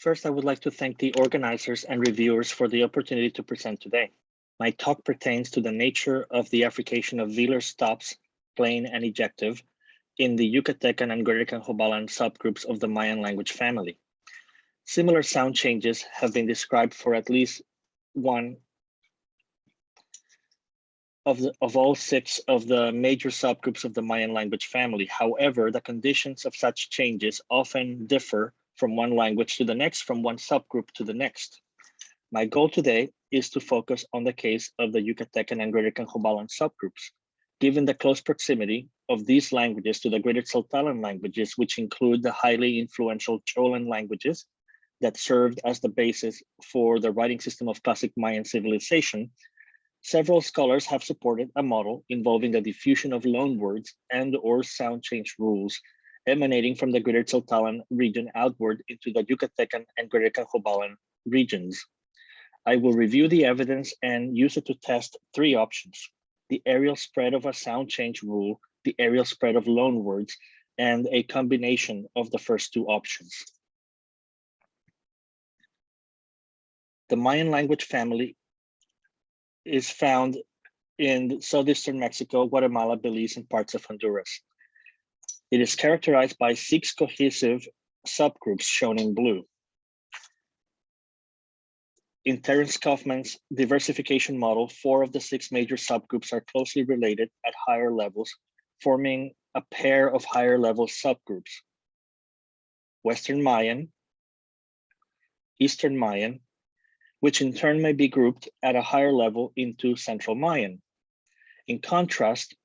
First, I would like to thank the organizers and reviewers for the opportunity to present today. My talk pertains to the nature of the affrication of velar stops, plain and ejective, in the Yucatecan and Greater Q'anjob'alan subgroups of the Mayan language family. Similar sound changes have been described for at least one of all 6 of the major subgroups of the Mayan language family. However, the conditions of such changes often differ from one language to the next, from one subgroup to the next. My goal today is to focus on the case of the Yucatecan and Greater Q'anjob'alan subgroups, given the close proximity of these languages to the Greater Tz'altalan languages, which include the highly influential Cholan languages that served as the basis for the writing system of classic Mayan civilization. Several scholars have supported a model involving the diffusion of loanwords and/or sound change rules emanating from the Greater Tz'altalan region outward into the Yucatecan and Greater Q'anjob'alan regions. I will review the evidence and use it to test 3 options: the areal spread of a sound change rule, the areal spread of loanwords, and a combination of the first 2 options. The Mayan language family is found in southeastern Mexico, Guatemala, Belize, and parts of Honduras. It is characterized by 6 cohesive subgroups shown in blue. In Terence Kaufman's diversification model, 4 of the 6 major subgroups are closely related at higher levels, forming a pair of higher level subgroups: Western Mayan, Eastern Mayan, which in turn may be grouped at a higher level into Central Mayan. In contrast,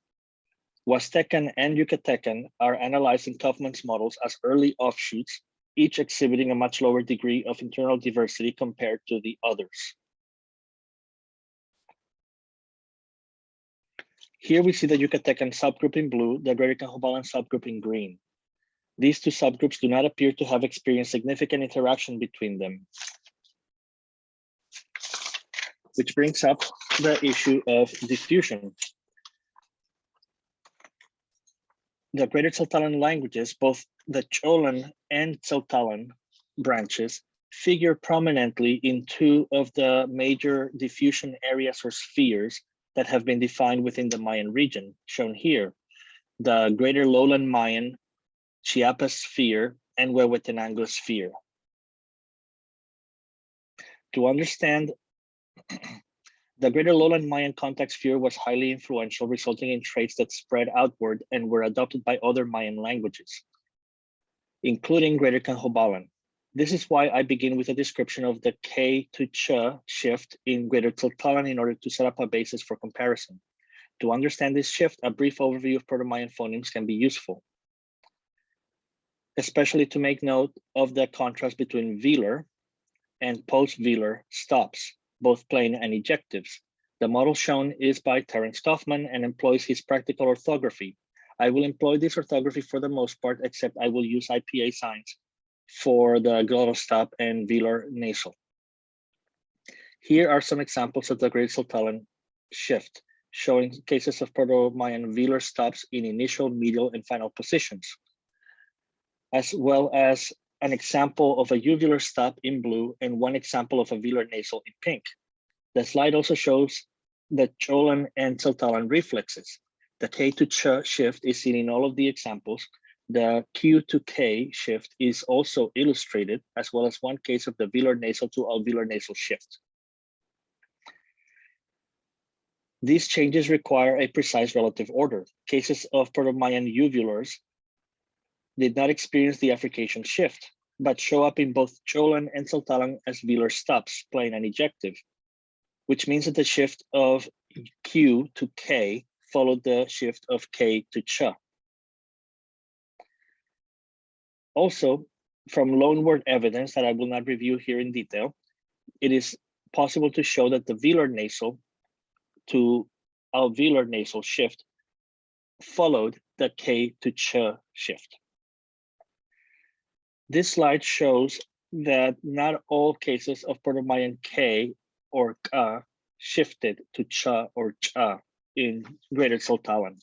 Huastecan and Yucatecan are analyzed in Kaufman's models as early offshoots, each exhibiting a much lower degree of internal diversity compared to the others. Here we see the Yucatecan subgroup in blue, the Greater Q'anjob'alan subgroup in green. These 2 subgroups do not appear to have experienced significant interaction between them, which brings up the issue of diffusion. The Greater Tz'altalan languages, both the Cholan and Tz'altalan branches, figure prominently in 2 of the major diffusion areas or spheres that have been defined within the Mayan region, shown here: the Greater Lowland Mayan Chiapas sphere and Huehuetenango sphere. To understand, the Greater Lowland Mayan contact sphere was highly influential, resulting in traits that spread outward and were adopted by other Mayan languages, including Greater Q'anjob'alan. This is why I begin with a description of the K to Ch shift in Greater Tz'altalan in order to set up a basis for comparison. To understand this shift, a brief overview of Proto-Mayan phonemes can be useful, especially to make note of the contrast between velar and post-velar stops, both plain and ejectives. The model shown is by Terence Kaufman and employs his practical orthography. I will employ this orthography for the most part, except I will use IPA signs for the glottal stop and velar nasal. Here are some examples of the Greater Tz'altalan shift, showing cases of Proto-Mayan velar stops in initial, medial, and final positions, as well as an example of a uvular stop in blue and one example of a velar nasal in pink. The slide also shows the Cholan and Tz'altalan reflexes. The K to Ch shift is seen in all of the examples. The Q to K shift is also illustrated, as well as one case of the velar nasal to alveolar nasal shift. These changes require a precise relative order. Cases of Proto-Mayan uvulars did not experience the affrication shift, but show up in both Cholan and Tz'altalan as velar stops, plain and ejective, which means that the shift of Q to K followed the shift of K to Ch. Also, from loanword evidence that I will not review here in detail, it is possible to show that the velar nasal to alveolar nasal shift followed the K to Ch shift. This slide shows that not all cases of Proto-Mayan K or Ka shifted to Cha or Cha in Greater Tz'altalan.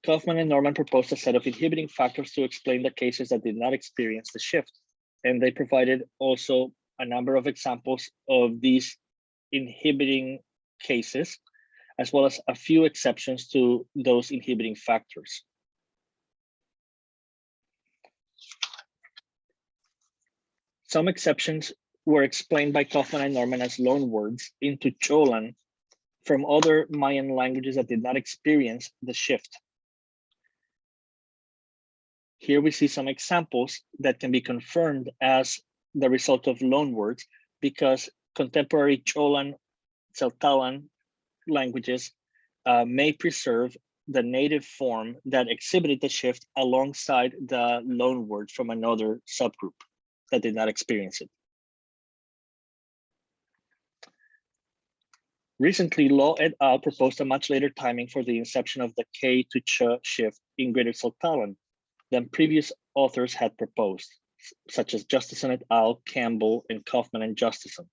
Kaufman and Norman proposed a set of inhibiting factors to explain the cases that did not experience the shift. And they provided also a number of examples of these inhibiting cases, as well as a few exceptions to those inhibiting factors. Some exceptions were explained by Kaufman and Norman as loanwords into Q'anjob'alan from other Mayan languages that did not experience the shift. Here we see some examples that can be confirmed as the result of loanwords because contemporary Q'anjob'alan languages may preserve the native form that exhibited the shift alongside the loanword from another subgroup that did not experience it. Recently, Law et al. Proposed a much later timing for the inception of the K to Ch shift in Greater Saltalan than previous authors had proposed, such as Justison et al., Campbell, and Kaufman and Justison.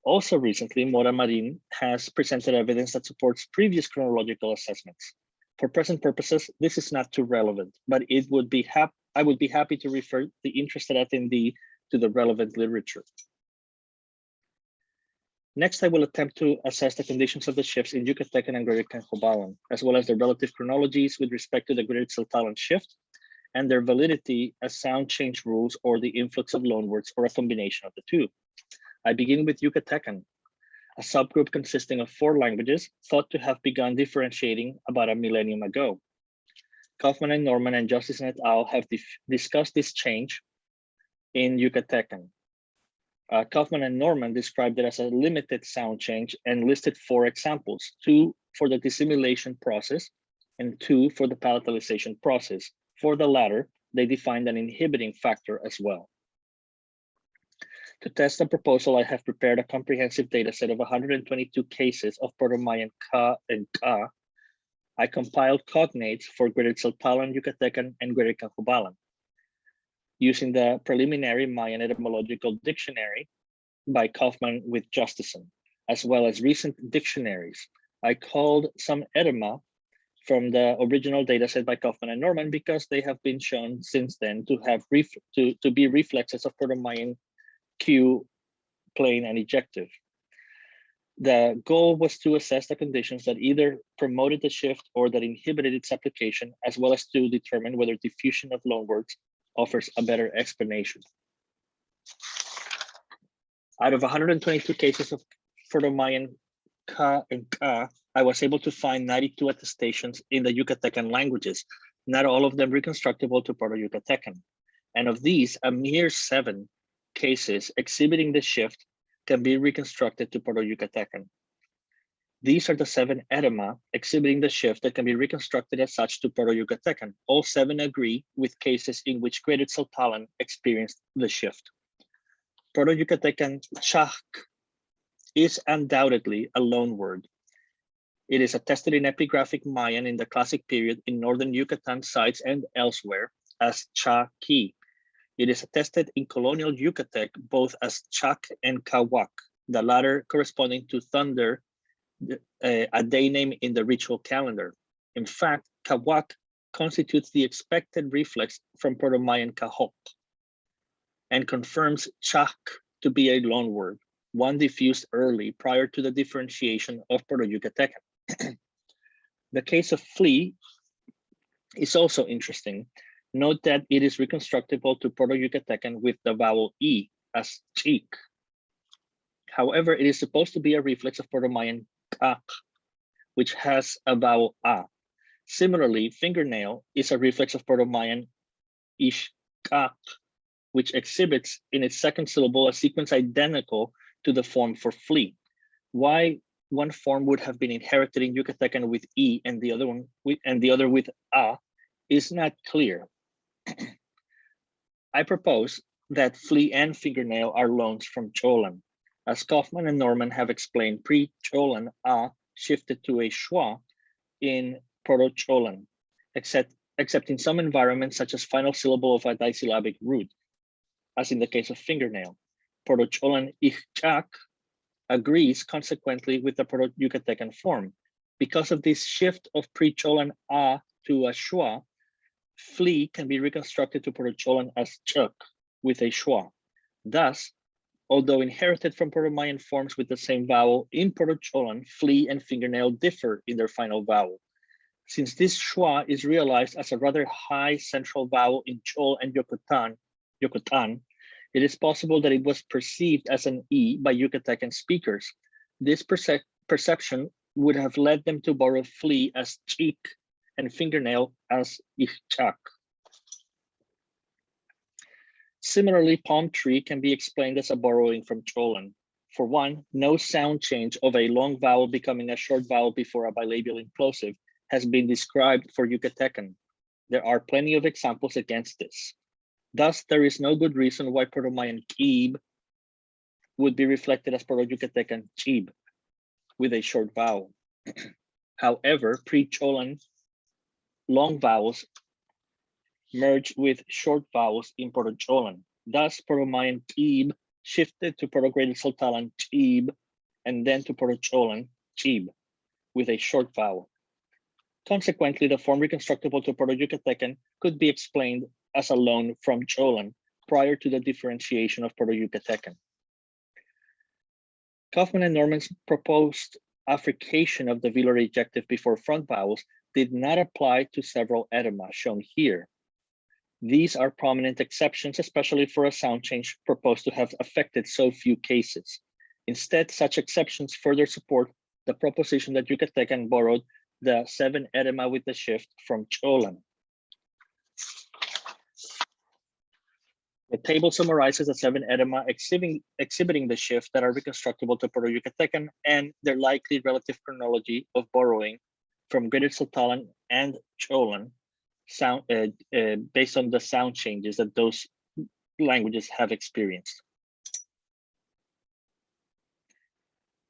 Also recently, MoraMari has presented evidence that supports previous chronological assessments. For present purposes, this is not too relevant, but I would be happy to refer the interested attendee to the relevant literature. Next, I will attempt to assess the conditions of the shifts in Yucatecan and Greater Q'anjob'alan, as well as their relative chronologies with respect to the Greater Saltalan shift and their validity as sound change rules or the influx of loanwords or a combination of the two. I begin with Yucatecan, a subgroup consisting of 4 languages thought to have begun differentiating about a millennium ago. Kaufman and Norman and Justison et al. Have discussed this change in Yucatecan. Kaufman and Norman described it as a limited sound change and listed 4 examples, 2 for the dissimilation process and 2 for the palatalization process. For the latter, they defined an inhibiting factor as well. To test the proposal, I have prepared a comprehensive data set of 122 cases of Proto-Mayan Ka and Ka. I compiled cognates for Greater Saltalan, Yucatecan, and Greater Q'anjob'alan. Using the preliminary Mayan etymological dictionary by Kaufman with Justison, as well as recent dictionaries. I called some etyma from the original data set by Kaufman and Norman because they have been shown since then to have to be reflexes of Proto-Mayan Q, plain, and ejective. The goal was to assess the conditions that either promoted the shift or that inhibited its application, as well as to determine whether diffusion of loanwords offers a better explanation. Out of 122 cases of Proto-Mayan Ka and Ka, I was able to find 92 attestations in the Yucatecan languages, not all of them reconstructible to Proto-Yucatecan. And of these, a mere 7 cases exhibiting the shift can be reconstructed to Proto-Yucatecan. These are the 7 etyma exhibiting the shift that can be reconstructed as such to Proto-Yucatecan. All 7 agree with cases in which Greater Saltalan experienced the shift. Proto-Yucatecan chak is undoubtedly a loanword. It is attested in epigraphic Mayan in the classic period in northern Yucatan sites and elsewhere as cha-ki. It is attested in colonial Yucatec both as chak and kawak, the latter corresponding to thunder, a day name in the ritual calendar. In fact, kawak constitutes the expected reflex from Proto-Mayan kahok and confirms chak to be a loanword, one diffused early prior to the differentiation of Proto-Yucatecan. The case of flea is also interesting. Note that it is reconstructible to Proto-Yucatecan with the vowel E as cheek. However, it is supposed to be a reflex of Proto-Mayan kak, which has a vowel A. Similarly, fingernail is a reflex of Proto-Mayan ishkak, which exhibits in its second syllable a sequence identical to the form for flea. Why one form would have been inherited in Yucatecan with E and the other with A is not clear. I propose that flea and fingernail are loans from Q'anjob'alan. As Kaufman and Norman have explained, pre-Q'anjob'alan A shifted to a schwa in Proto-Q'anjob'alan, except in some environments such as final syllable of a disyllabic root, as in the case of fingernail. Proto-Q'anjob'alan ichak agrees consequently with the Proto-Yucatecan form. Because of this shift of pre-Q'anjob'alan A to a schwa, flea can be reconstructed to Proto-Cholan as chuk with a schwa. Thus, although inherited from Proto-Mayan forms with the same vowel, in Proto-Cholan, flea and fingernail differ in their final vowel. Since this schwa is realized as a rather high central vowel in Chol and Yucatan, it is possible that it was perceived as an E by Yucatecan speakers. This perception would have led them to borrow flea as chik and fingernail as ichak. Similarly, palm tree can be explained as a borrowing from Cholan. For one, no sound change of a long vowel becoming a short vowel before a bilabial implosive has been described for Yucatecan. There are plenty of examples against this. Thus, there is no good reason why Proto-Mayan kib would be reflected as Proto-Yucatecan chib with a short vowel. However, pre-Cholan long vowels merged with short vowels in Proto-Cholan. Thus, Proto-Mayan kib shifted to Proto-Graded Saltalan chib and then to Proto-Cholan chib with a short vowel. Consequently, the form reconstructible to Proto-Yucatecan could be explained as a loan from Cholan prior to the differentiation of Proto-Yucatecan. Kaufman and Norman's proposed affrication of the velar ejective before front vowels did not apply to several etyma shown here. These are prominent exceptions, especially for a sound change proposed to have affected so few cases. Instead, such exceptions further support the proposition that Yucatecan borrowed the 7 etyma with the shift from Cholan. The table summarizes the 7 etyma exhibiting the shift that are reconstructible to Proto-Yucatecan and their likely relative chronology of borrowing from Graded Saltalan and Cholan sound, based on the sound changes that those languages have experienced.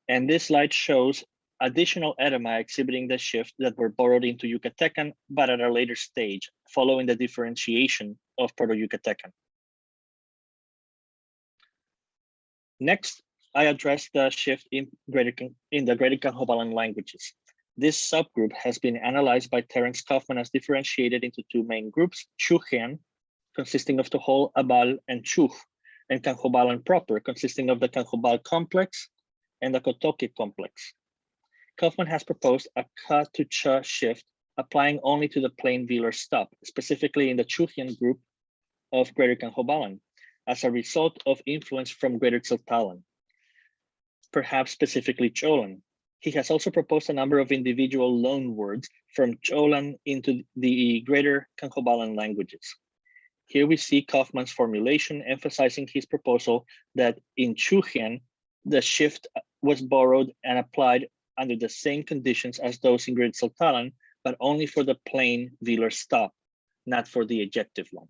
And this slide shows additional etyma exhibiting the shift that were borrowed into Yucatecan, but at a later stage, following the differentiation of Proto-Yucatecan. Next, I address the shift in the Graded Q'anjob'alan languages. This subgroup has been analyzed by Terence Kaufman as differentiated into 2 main groups, Q'ujian, consisting of Tohol, Abal, and Chuj, and Q'anjob'alan proper, consisting of the Q'anjob'al complex and the Qotoque complex. Kaufman has proposed a Ka to Cha shift, applying only to the plain velar stop, specifically in the Q'ujian group of Greater Q'anjob'alan, as a result of influence from Greater Saltalan, perhaps specifically Cholan. He has also proposed a number of individual loan words from Cholan into the Greater Q'anjob'alan languages. Here we see Kaufman's formulation emphasizing his proposal that in Q'ujian, the shift was borrowed and applied under the same conditions as those in Greater Saltalan, but only for the plain velar stop, not for the ejective one.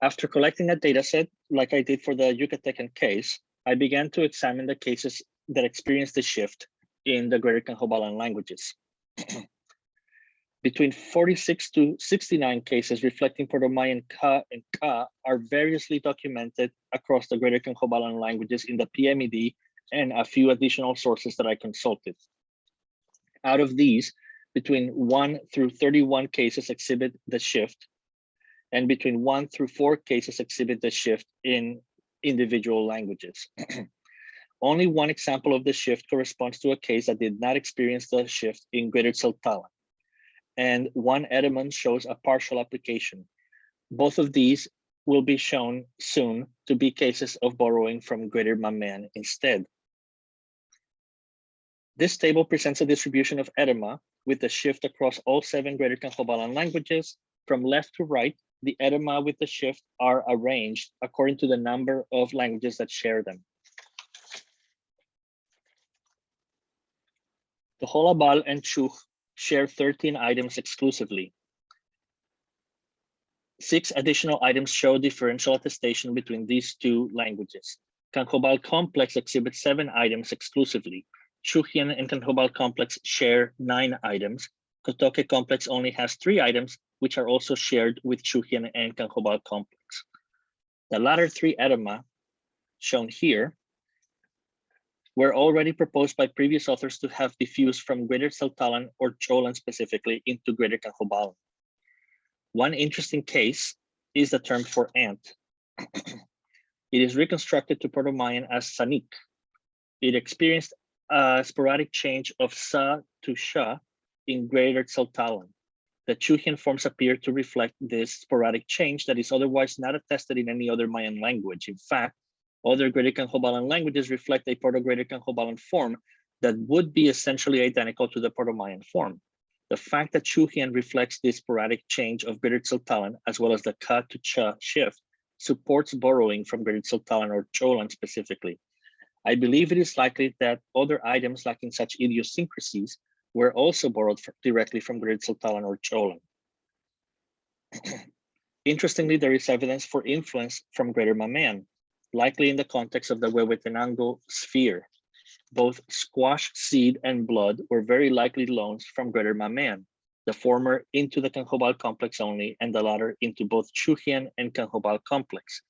After collecting a data set, like I did for the Yucatecan case, I began to examine the cases that experienced the shift in the Greater Q'anjob'alan languages. Between 46 to 69 cases reflecting Proto-Mayan Ka and Ka are variously documented across the Greater Q'anjob'alan languages in the PMED and a few additional sources that I consulted. Out of these, between 1 through 31 cases exhibit the shift, and between 1 through 4 cases exhibit the shift in individual languages. Only one example of the shift corresponds to a case that did not experience the shift in Greater Saltalan, and one etyma shows a partial application. Both of these will be shown soon to be cases of borrowing from Greater Mayan instead. This table presents a distribution of etyma with the shift across all 7 Greater Q'anjob'alan languages. From left to right, the etyma with the shift are arranged according to the number of languages that share them. The Abal and Chuj share 13 items exclusively. 6 additional items show differential attestation between these 2 languages. Q'anjob'al complex exhibits 7 items exclusively. Q'ujian and Q'anjob'al complex share 9 items. Qotoque complex only has 3 items, which are also shared with Q'ujian and Q'anjob'al complex. The latter 3 etyma, shown here, were already proposed by previous authors to have diffused from Greater Q'anjob'alan or Q'anjob'alan specifically into Greater Q'anjob'alan. One interesting case is the term for ant. It is reconstructed to Proto-Mayan as sanik. It experienced a sporadic change of sa to sha in Greater Q'anjob'alan. The Chugian forms appear to reflect this sporadic change that is otherwise not attested in any other Mayan language. In fact, other Greater Q'anjob'alan languages reflect a Proto-Greater Q'anjob'alan form that would be essentially identical to the Proto-Mayan form. The fact that Chugian reflects this sporadic change of Greater Q'anjob'alan, as well as the ka to cha shift, supports borrowing from Greater Q'anjob'alan or Q'anjob'alan specifically. I believe it is likely that other items lacking such idiosyncrasies were also borrowed directly from Greater Q'anjob'alan or Q'anjob'alan. Interestingly, there is evidence for influence from Greater Mayan, likely in the context of the Huehuetenango sphere. Both squash seed and blood were very likely loans from Greater Mayan, the former into the Q'anjob'al complex only, and the latter into both Chugian and Q'anjob'al complex.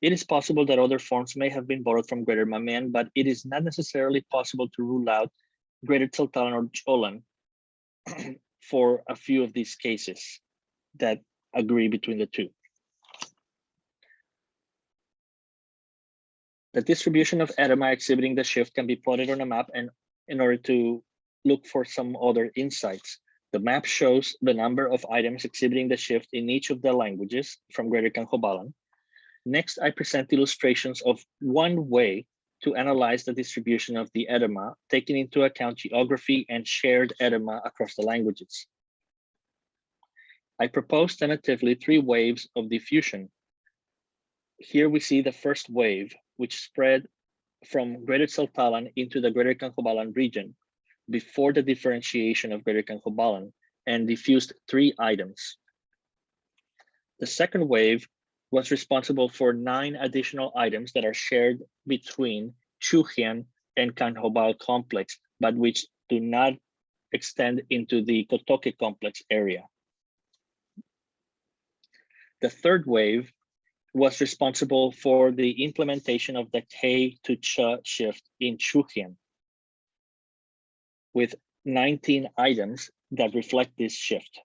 It is possible that other forms may have been borrowed from Greater Mayan, but it is not necessarily possible to rule out Greater Q'anjob'alan or Q'anjob'alan for a few of these cases that agree between the two. The distribution of etyma exhibiting the shift can be plotted on a map, and in order to look for some other insights. The map shows the number of items exhibiting the shift in each of the languages from Greater Q'anjob'alan. Next, I present illustrations of one way to analyze the distribution of the etyma, taking into account geography and shared etyma across the languages. I propose tentatively 3 waves of diffusion. Here we see the first wave, which spread from Greater Q'anjob'alan into the Greater Q'anjob'alan region before the differentiation of Greater Q'anjob'alan and diffused 3 items. The second wave was responsible for 9 additional items that are shared between Chugian and Q'anjob'al complex, but which do not extend into the Qotoque complex area. The third wave was responsible for the implementation of the K to Cha shift in Chugian, with 19 items that reflect this shift.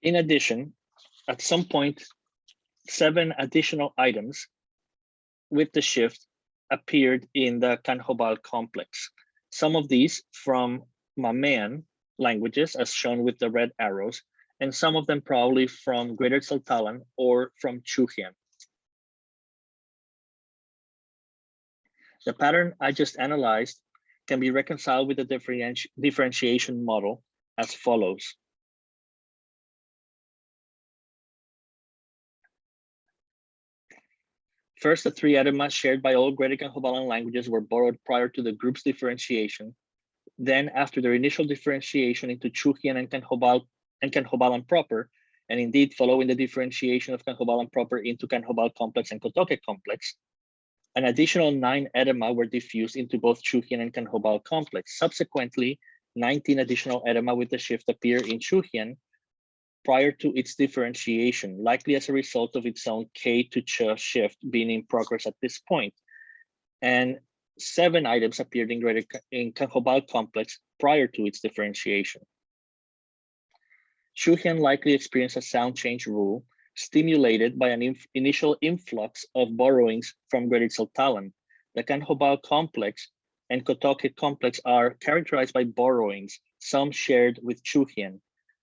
In addition, at some point, 7 additional items with the shift appeared in the Q'anjob'al complex. Some of these from Mayan languages, as shown with the red arrows, and some of them probably from Greater Q'anjob'alan or from Chugian. The pattern I just analyzed can be reconciled with the differentiation model as follows. First, the 3 etyma shared by all Greater Q'anjob'alan languages were borrowed prior to the group's differentiation. Then, after their initial differentiation into Chugian and Q'anjob'alan proper, and indeed following the differentiation of Q'anjob'alan proper into Q'anjob'al complex and Qotoque complex, an additional 9 etyma were diffused into both Chugian and Q'anjob'al complex. Subsequently, 19 additional etyma with the shift appear in Chugian prior to its differentiation, likely as a result of its own K to Cha shift being in progress at this point. And 7 items appeared in Q'anjob'al complex prior to its differentiation. Chugian likely experienced a sound change rule stimulated by an initial influx of borrowings from Greater Q'anjob'alan. The Q'anjob'al complex and Qotoque complex are characterized by borrowings, some shared with Chugian.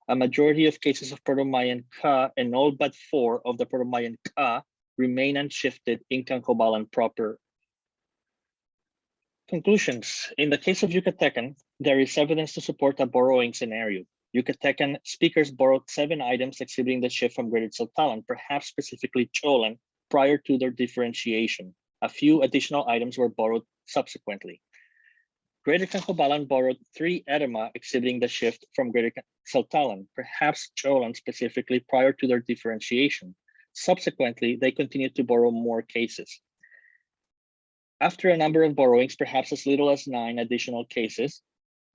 A majority of cases of Proto-Mayan Ka and all but 4 of the Proto-Mayan Ka remain unshifted in Q'anjob'alan proper. Conclusions. In the case of Yucatecan, there is evidence to support a borrowing scenario. Yucatecan speakers borrowed 7 items exhibiting the shift from Greater Q'anjob'alan, perhaps specifically Q'anjob'alan, prior to their differentiation. A few additional items were borrowed subsequently. Greater Q'anjob'alan borrowed 3 etyma exhibiting the shift from Greater Q'anjob'alan, perhaps Q'anjob'alan specifically prior to their differentiation. Subsequently, they continued to borrow more cases. After a number of borrowings, perhaps as little as 9 additional cases,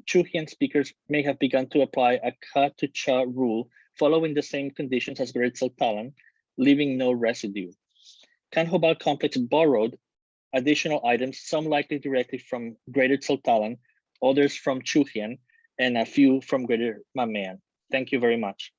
Chugian speakers may have begun to apply a Ka to Cha rule following the same conditions as Greater Q'anjob'alan, leaving no residue. Q'anjob'alan complex borrowed additional items, some likely directly from Greater Tz'altalan, others from Chujian, and a few from Greater Mayan. Thank you very much.